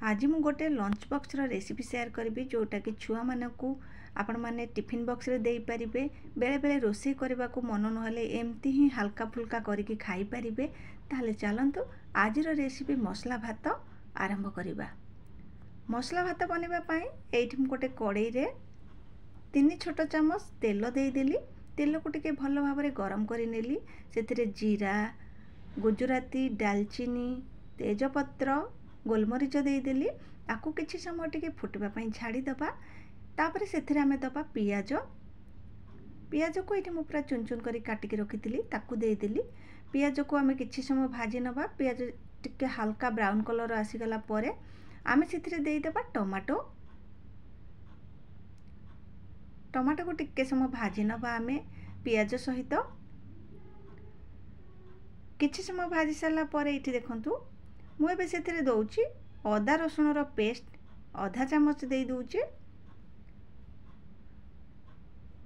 आज मु गोटे लंच बॉक्स रेसिपी शेयर करी जोटा कि छुआ मानकू आपण माने टिफिन बॉक्स रे दे पारिबे। बेले बेले रोषे करने को मन नहले एमती ही हल्का फुल्का करके खाई पारिबे। ताहले चलंतु आज रेसिपी मसला भात आरंभ करिबा। मसला भात बनेबा पई एठी मु गोटे कड़ाई रे 3 छोट चामच तेल देदेली। तेल को टिके भल भाव में गरम करि नेली। सेथिरे जीरा, गुजराती, दालचीनी, तेजपत्र, गोलमरीच देदेली। आपको किसी समय टिके फुटवाई छाड़ीदबा। तापर से आम दबा पियाज। पियाज को ये पूरा चुन चुन कर काटिकी रखी ताकू देदेली। पियाज को आम किसी समय भाजी नवा। पियाज टिके हल्का ब्राउन कलर आसीगला परे आम से देदेबा टमाटो। टमाटो को टिके समय भाजी नवा आम पियाज सहित। किछि समय भाजी सारा पर ये देखु मुझे से दौची अदा रसुण पेस्ट आधा चामच दे दूचे।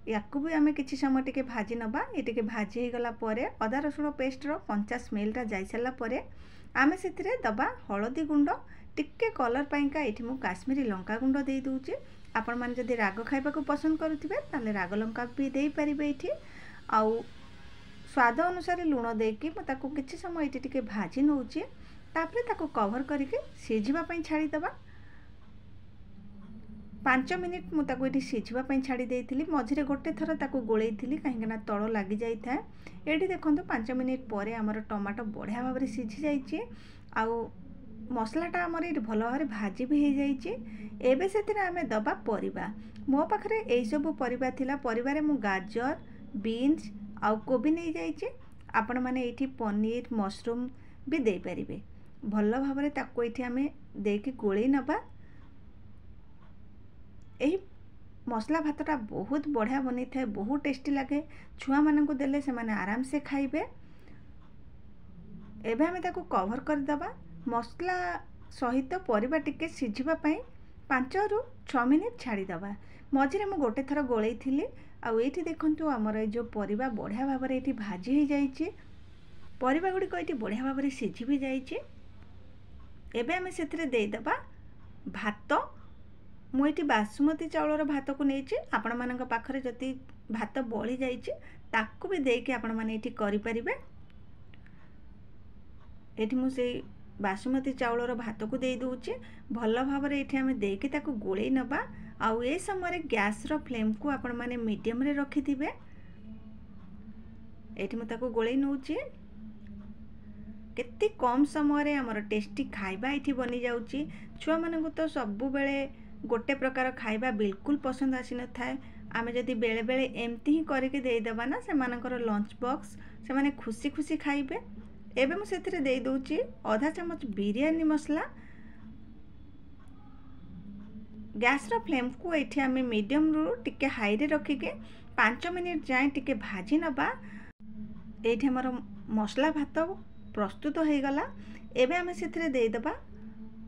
याकू भी आम किछि समय टिके भाजी नवा। ये टिके भाजी हो गला परे अदा रसुण पेस्ट रो कंचा स्मेलटा जाई सारा परे आम से दबा हलदी गुंड। टिके कलर पाइंका ये मु काश्मीरी लंका गुंड दे दूचे। आपण माने जदि राग खाइबा को पसंद करुथिबे ताले राग लंका भी दे पारिबे। एठी आउ स्वाद अनुसार लुण देकी मु ताकू किछि समय ये टिके भाजी नउचे। तापरे ताकू कवर करके सिझिबा पई छाड़ी दबा। 5 मिनिट मु ताकू एठी सिझिबा पई छाड़ी देइथिली। मझिरे गोटे थर ताकू गोळेइथिली काहेकि ना तळ लागि जाई थाए। एठी देखंतु 5 मिनिट परे हमर टमाटो बढ़िया भाव में सिझी जाइछि। आउ मसलाटा हमर ये भल भाव में भाजी भी हो जाइछि। एबे सेतिरे आमे दबा परिबा। मो पाखरे एई सब परिबा थिला। परिबारे मु गाजर, बीन्स आउ कोबी नहीं जाइछि। आपण माने एठी पनीर, मशरूम भी दे पारिबे। भल भाव में ताको एठी आमे देकी गोळेइ नबा। एही मसला भातटा बहुत बढ़िया बनी थाए, बहुत टेस्टी लगे। छुआ मानकु देले से माने आराम से खाइबे। एबे आमे ताको कवर कर दबा। मसला सहित परिबा टिके सिझिबा पई 5 रु 6 मिनिट छाड़ी दबा। मझिरे मु गोटे थर गोळेइ थिली। आउ एठी देखंतु हमर ए जो परिबा बढ़िया भाव में एठी भाजी हो जाइछि। परिबा गुडी को एठी बढ़िया भाव में सिझी भी जाइछि। एबे आमे सेथिरे देई दबा भात। मु एठी बासमती चाउलर भात को नेछि। आपण मानक पाखरे जति भात बळी जाइछि ताकू भी देके आपण माने एठी करि परिबे। एठी मु से बासमती चाउलर भात को दे दूची। भल भाव में एठी आमे देके ताकू गोळेइ नबा। आउ ए समय गैस रो फ्लेम को आपण माने मीडियम रे रखि दिबे। एठी मु ताकू गोळेइ नउची। केते कम समय रे हमर टेस्टी खाइबा एठी बनी जाउची। छुआ मानकु तो सबु बेले गोटे प्रकार खाइबा बिल्कुल पसंद आसी न थाए। आमे जदि बेले बेले एमती ही करके दे दबा ना से मानकर लंच बॉक्स से माने खुशी खुशी खाइबे। एबे मु सेथिरे दे दूची आधा चामच बिरयानी मसला। गैस रो फ्लेम को एठी आमे मीडियम रु टिके हाई रे रखी के 5 मिनिट जाए टिके भाजी नबा। एठी हमर मसला भात प्रस्तुत हो गला। एबे आमे सेथिरे दे दबा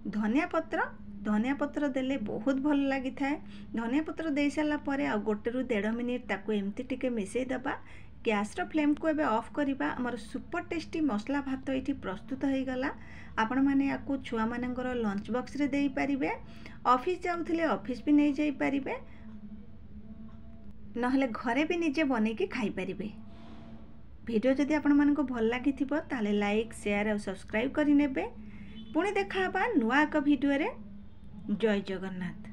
धनिया पत्र। धनिया पत्र देले बहुत भल लगी थाए। धनिया पत्र दे सारा परे आ 1 रु 1.5 मिनिट ताकू एमती टिके मिसई दबा। गैस रो फ्लेम को एबे ऑफ करिबा। हमर सुपर टेस्टी मसला भात एठी प्रस्तुत हो गला। आपण माने याकू छुआ मानकर लंच बॉक्स रे देई पारिबे। ऑफिस जाउथिले ऑफिस भी नहीं जाई पारिबे। नहले घरे भी निजे बने के खाई पारिबे। वीडियो जदि आपण मानको भल लागि थिबो ताले लाइक, शेयर और सब्सक्राइब करि नेबे। पुणी देखा बा नुआ एक वीडियो रे। जय जगन्नाथ।